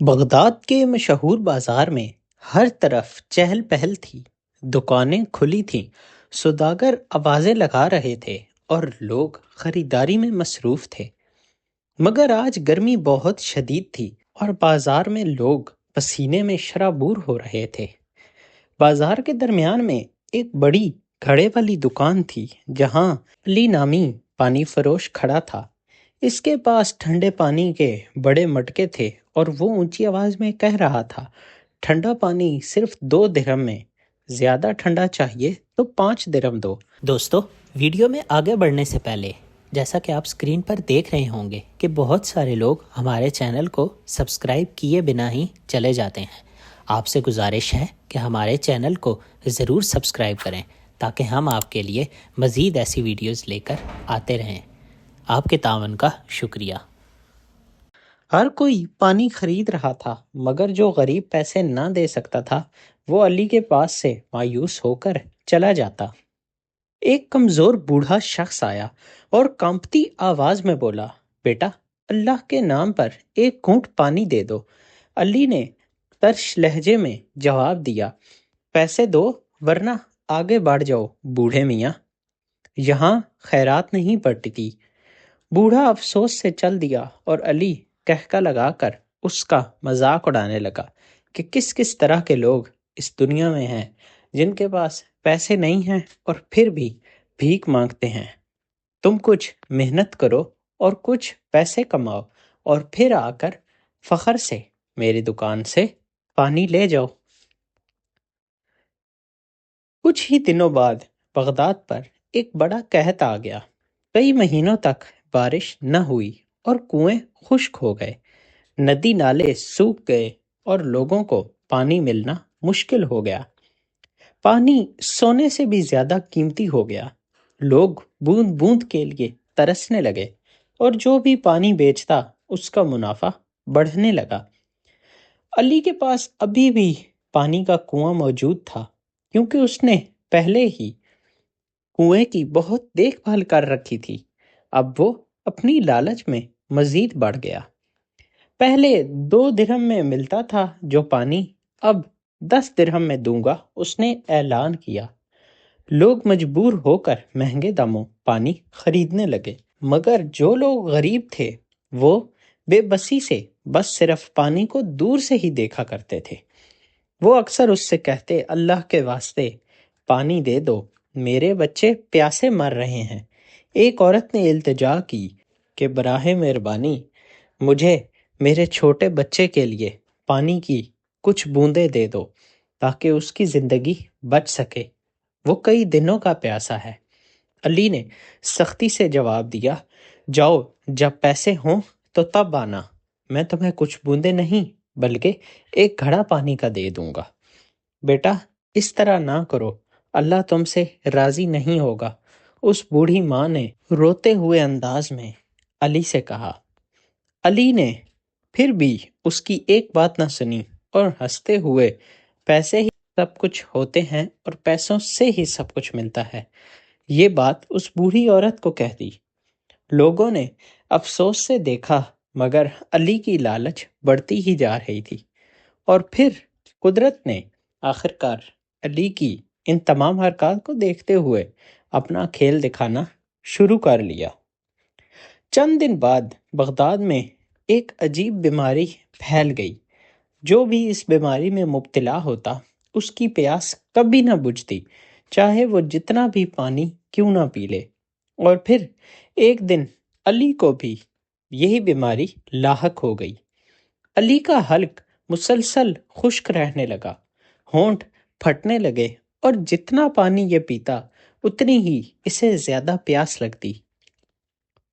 Baghdad کے مشہور بازار میں ہر طرف چہل پہل تھی۔ دکانیں کھلی تھیں، سوداگر آوازیں لگا رہے تھے اور لوگ خریداری میں مصروف تھے۔ مگر آج گرمی بہت شدید تھی اور بازار میں لوگ پسینے میں شرابور ہو رہے تھے۔ بازار کے درمیان میں ایک بڑی گھڑے والی دکان تھی جہاں علی نامی پانی فروش کھڑا تھا۔ اس کے پاس ٹھنڈے پانی کے بڑے مٹکے تھے اور وہ اونچی آواز میں کہہ رہا تھا، ٹھنڈا پانی صرف 2 درہم میں، زیادہ ٹھنڈا چاہیے تو 5 درہم دو۔ دوستو، ویڈیو میں آگے بڑھنے سے پہلے جیسا کہ آپ سکرین پر دیکھ رہے ہوں گے کہ بہت سارے لوگ ہمارے چینل کو سبسکرائب کیے بنا ہی چلے جاتے ہیں۔ آپ سے گزارش ہے کہ ہمارے چینل کو ضرور سبسکرائب کریں تاکہ ہم آپ کے لیے مزید ایسی ویڈیوز لے کر آتے رہیں۔ آپ کے تعاون کا شکریہ۔ ہر کوئی پانی خرید رہا تھا، مگر جو غریب پیسے نہ دے سکتا تھا وہ علی کے پاس سے مایوس ہو کر چلا جاتا۔ ایک کمزور بوڑھا شخص آیا اور کانپتی آواز میں بولا، بیٹا، اللہ کے نام پر ایک گھونٹ پانی دے دو۔ علی نے ترش لہجے میں جواب دیا، پیسے دو ورنہ آگے بڑھ جاؤ بوڑھے میاں، یہاں خیرات نہیں بٹتی۔ بوڑھا افسوس سے چل دیا اور علی کہکا لگا کر اس کا مذاق اڑانے لگا کہ کس کس طرح کے لوگ اس دنیا میں ہیں جن کے پاس پیسے نہیں ہیں اور پھر بھی بھیک مانگتے ہیں۔ تم کچھ محنت کرو اور کچھ پیسے کماؤ اور پھر آ کر فخر سے میری دکان سے پانی لے جاؤ۔ کچھ ہی دنوں بعد بغداد پر ایک بڑا قحط آ گیا۔ کئی مہینوں تک بارش نہ ہوئی اور کنویں خشک ہو گئے، ندی نالے سوکھ گئے اور لوگوں کو پانی ملنا مشکل ہو گیا۔ پانی سونے سے بھی زیادہ قیمتی ہو گیا۔ لوگ بوند بوند کے لیے ترسنے لگے اور جو بھی پانی بیچتا اس کا منافع بڑھنے لگا۔ علی کے پاس ابھی بھی پانی کا کنواں موجود تھا کیونکہ اس نے پہلے ہی کنویں کی بہت دیکھ بھال کر رکھی تھی۔ اب وہ اپنی لالچ میں مزید بڑھ گیا۔ پہلے 2 درہم میں ملتا تھا جو پانی، اب 10 درہم میں دوں گا، اس نے اعلان کیا۔ لوگ مجبور ہو کر مہنگے داموں پانی خریدنے لگے، مگر جو لوگ غریب تھے وہ بے بسی سے بس صرف پانی کو دور سے ہی دیکھا کرتے تھے۔ وہ اکثر اس سے کہتے، اللہ کے واسطے پانی دے دو، میرے بچے پیاسے مر رہے ہیں۔ ایک عورت نے التجا کی کہ براہ مہربانی مجھے میرے چھوٹے بچے کے لیے پانی کی کچھ بوندیں دے دو تاکہ اس کی زندگی بچ سکے، وہ کئی دنوں کا پیاسا ہے۔ علی نے سختی سے جواب دیا، جاؤ، جب پیسے ہوں تو تب آنا، میں تمہیں کچھ بوندیں نہیں بلکہ ایک گھڑا پانی کا دے دوں گا۔ بیٹا، اس طرح نہ کرو، اللہ تم سے راضی نہیں ہوگا۔ اس بوڑھی ماں نے روتے ہوئے انداز میں علی سے کہا۔ علی نے پھر بھی اس کی ایک بات نہ سنی اور ہنستے ہوئے، پیسے ہی سب کچھ ہوتے ہیں اور پیسوں سے ہی سب کچھ ملتا ہے، یہ بات اس بوڑھی عورت کو کہہ دی۔ لوگوں نے افسوس سے دیکھا مگر علی کی لالچ بڑھتی ہی جا رہی تھی، اور پھر قدرت نے آخرکار علی کی ان تمام حرکات کو دیکھتے ہوئے اپنا کھیل دکھانا شروع کر لیا۔ چند دن بعد بغداد میں ایک عجیب بیماری پھیل گئی۔ جو بھی اس بیماری میں مبتلا ہوتا اس کی پیاس کبھی نہ بجھتی، چاہے وہ جتنا بھی پانی کیوں نہ پی لے۔ اور پھر ایک دن علی کو بھی یہی بیماری لاحق ہو گئی۔ علی کا حلق مسلسل خشک رہنے لگا، ہونٹ پھٹنے لگے اور جتنا پانی یہ پیتا اتنی ہی اسے زیادہ پیاس لگتی۔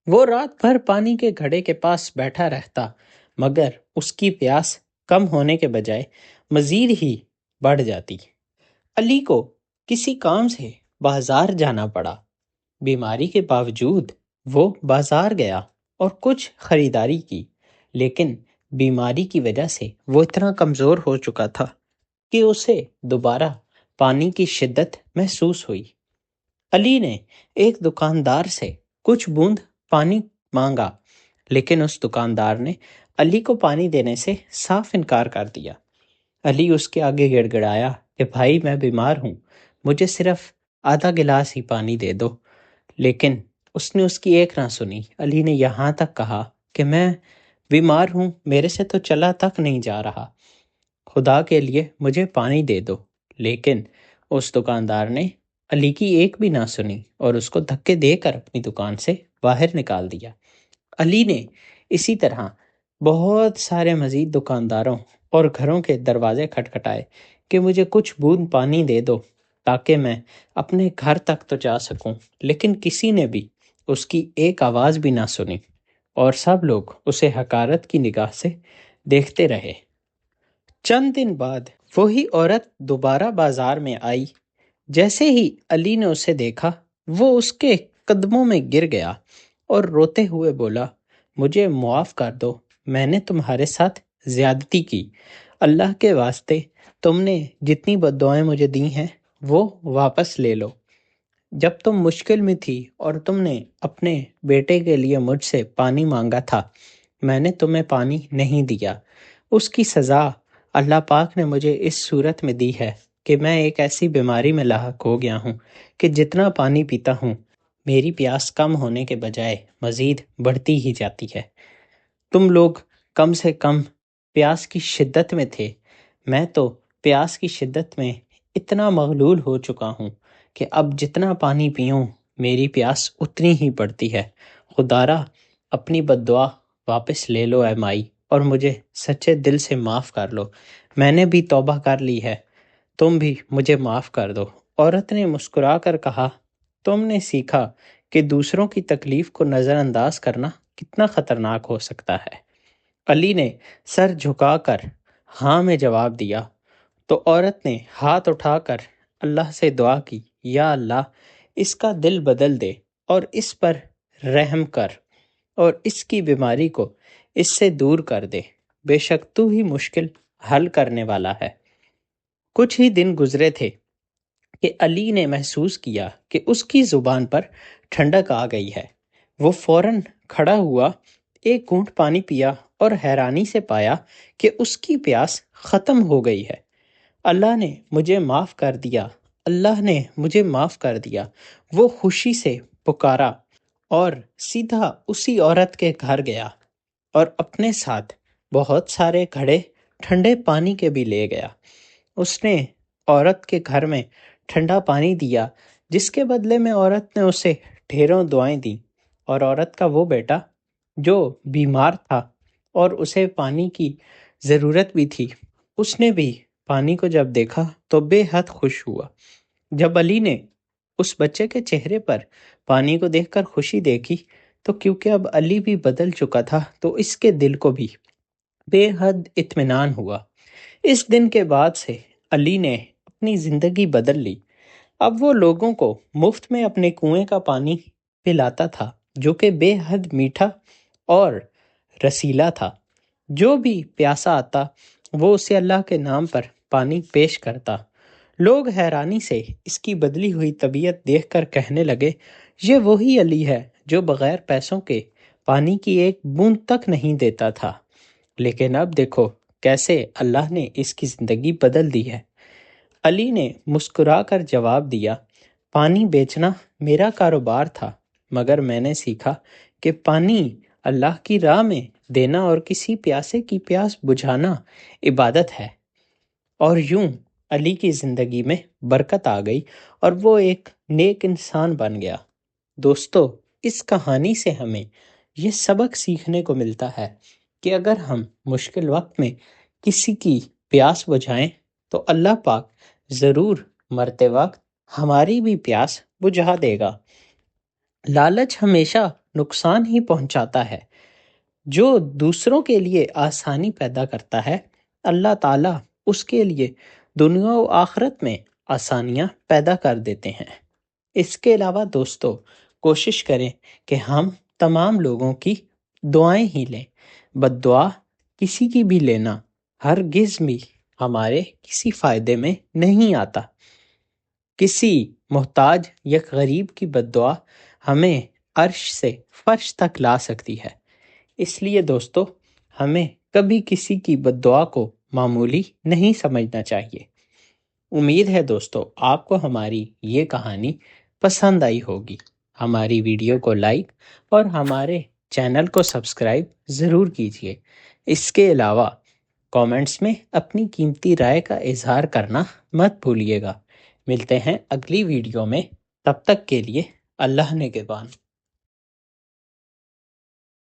وہ رات بھر پانی کے گھڑے کے پاس بیٹھا رہتا مگر اس کی پیاس کم ہونے کے بجائے مزید ہی بڑھ جاتی۔ علی کو کسی کام سے بازار جانا پڑا۔ بیماری کے باوجود وہ بازار گیا اور کچھ خریداری کی، لیکن بیماری کی وجہ سے وہ اتنا کمزور ہو چکا تھا کہ اسے دوبارہ پانی کی شدت محسوس ہوئی۔ علی نے ایک دکاندار سے کچھ بوند پانی مانگا، لیکن اس دکاندار نے علی کو پانی دینے سے صاف انکار کر دیا۔ علی اس کے آگے گڑ گڑایا کہ بھائی میں بیمار ہوں، مجھے صرف آدھا گلاس ہی پانی دے دو، لیکن اس نے اس کی ایک نہ سنی۔ علی نے یہاں تک کہا کہ میں بیمار ہوں، میرے سے تو چلا تک نہیں جا رہا، خدا کے لیے مجھے پانی دے دو، لیکن اس دکاندار نے علی کی ایک بھی نہ سنی اور اس کو دھکے دے کر اپنی دکان سے باہر نکال دیا۔ علی نے اسی طرح بہت سارے مزید دکانداروں اور گھروں کے دروازے کھٹکھٹائے کہ مجھے کچھ بوند پانی دے دو تاکہ میں اپنے گھر تک تو جا سکوں، لیکن کسی نے بھی اس کی ایک آواز بھی نہ سنی اور سب لوگ اسے حقارت کی نگاہ سے دیکھتے رہے۔ چند دن بعد وہی عورت دوبارہ بازار میں آئی۔ جیسے ہی علی نے اسے دیکھا وہ اس کے قدموں میں گر گیا اور روتے ہوئے بولا، مجھے معاف کر دو، میں نے تمہارے ساتھ زیادتی کی، اللہ کے واسطے تم نے جتنی بد دعائیں مجھے دی ہیں وہ واپس لے لو۔ جب تم مشکل میں تھی اور تم نے اپنے بیٹے کے لیے مجھ سے پانی مانگا تھا، میں نے تمہیں پانی نہیں دیا۔ اس کی سزا اللہ پاک نے مجھے اس صورت میں دی ہے کہ میں ایک ایسی بیماری میں لاحق ہو گیا ہوں کہ جتنا پانی پیتا ہوں میری پیاس کم ہونے کے بجائے مزید بڑھتی ہی جاتی ہے۔ تم لوگ کم سے کم پیاس کی شدت میں تھے، میں تو پیاس کی شدت میں اتنا مغلول ہو چکا ہوں کہ اب جتنا پانی پیوں میری پیاس اتنی ہی پڑتی ہے۔ خدارا اپنی بد دعا واپس لے لو اے مائی، اور مجھے سچے دل سے معاف کر لو، میں نے بھی توبہ کر لی ہے، تم بھی مجھے معاف کر دو۔ عورت نے مسکرا کر کہا، تم نے سیکھا کہ دوسروں کی تکلیف کو نظر انداز کرنا کتنا خطرناک ہو سکتا ہے۔ علی نے سر جھکا کر ہاں میں جواب دیا تو عورت نے ہاتھ اٹھا کر اللہ سے دعا کی، یا اللہ اس کا دل بدل دے اور اس پر رحم کر اور اس کی بیماری کو اس سے دور کر دے، بے شک تو ہی مشکل حل کرنے والا ہے۔ کچھ ہی دن گزرے تھے کہ علی نے محسوس کیا کہ اس کی زبان پر ٹھنڈک آ گئی ہے۔ وہ فوراً کھڑا ہوا، ایک گھونٹ پانی پیا اور حیرانی سے پایا کہ اس کی پیاس ختم ہو گئی ہے۔ اللہ نے مجھے معاف کر دیا، اللہ نے مجھے معاف کر دیا، وہ خوشی سے پکارا اور سیدھا اسی عورت کے گھر گیا اور اپنے ساتھ بہت سارے گھڑے ٹھنڈے پانی کے بھی لے گیا۔ اس نے عورت کے گھر میں ٹھنڈا پانی دیا، جس کے بدلے میں عورت نے اسے ڈھیروں دعائیں دیں، اور عورت کا وہ بیٹا جو بیمار تھا اور اسے پانی کی ضرورت بھی تھی، اس نے بھی پانی کو جب دیکھا تو بے حد خوش ہوا۔ جب علی نے اس بچے کے چہرے پر پانی کو دیکھ کر خوشی دیکھی تو کیونکہ اب علی بھی بدل چکا تھا تو اس کے دل کو بھی بے حد اطمینان ہوا۔ اس دن کے بعد سے علی نے اپنی زندگی بدل لی۔ اب وہ لوگوں کو مفت میں اپنے کنویں کا پانی پلاتا تھا جو کہ بے حد میٹھا اور رسیلا تھا۔ جو بھی پیاسا آتا وہ اسے اللہ کے نام پر پانی پیش کرتا۔ لوگ حیرانی سے اس کی بدلی ہوئی طبیعت دیکھ کر کہنے لگے، یہ وہی علی ہے جو بغیر پیسوں کے پانی کی ایک بوند تک نہیں دیتا تھا، لیکن اب دیکھو کیسے اللہ نے اس کی زندگی بدل دی ہے۔ علی نے مسکرا کر جواب دیا، پانی بیچنا میرا کاروبار تھا، مگر میں نے سیکھا کہ پانی اللہ کی راہ میں دینا اور کسی پیاسے کی پیاس بجھانا عبادت ہے۔ اور یوں علی کی زندگی میں برکت آ گئی اور وہ ایک نیک انسان بن گیا۔ دوستو، اس کہانی سے ہمیں یہ سبق سیکھنے کو ملتا ہے کہ اگر ہم مشکل وقت میں کسی کی پیاس بجھائیں تو اللہ پاک ضرور مرتے وقت ہماری بھی پیاس بجھا دے گا۔ لالچ ہمیشہ نقصان ہی پہنچاتا ہے۔ جو دوسروں کے لیے آسانی پیدا کرتا ہے، اللہ تعالیٰ اس کے لیے دنیا و آخرت میں آسانیاں پیدا کر دیتے ہیں۔ اس کے علاوہ دوستو، کوشش کریں کہ ہم تمام لوگوں کی دعائیں ہی لیں۔ بد دعا کسی کی بھی لینا ہرگز بھی ہمارے کسی فائدے میں نہیں آتا۔ کسی محتاج یا غریب کی بد دعا ہمیں عرش سے فرش تک لا سکتی ہے۔ اس لیے دوستو، ہمیں کبھی کسی کی بد دعا کو معمولی نہیں سمجھنا چاہیے۔ امید ہے دوستو آپ کو ہماری یہ کہانی پسند آئی ہوگی۔ ہماری ویڈیو کو لائک اور ہمارے چینل کو سبسکرائب ضرور کیجیے۔ اس کے علاوہ کامنٹس میں اپنی قیمتی رائے کا اظہار کرنا مت بھولیے گا۔ ملتے ہیں اگلی ویڈیو میں، تب تک کے لیے اللہ نگہبان۔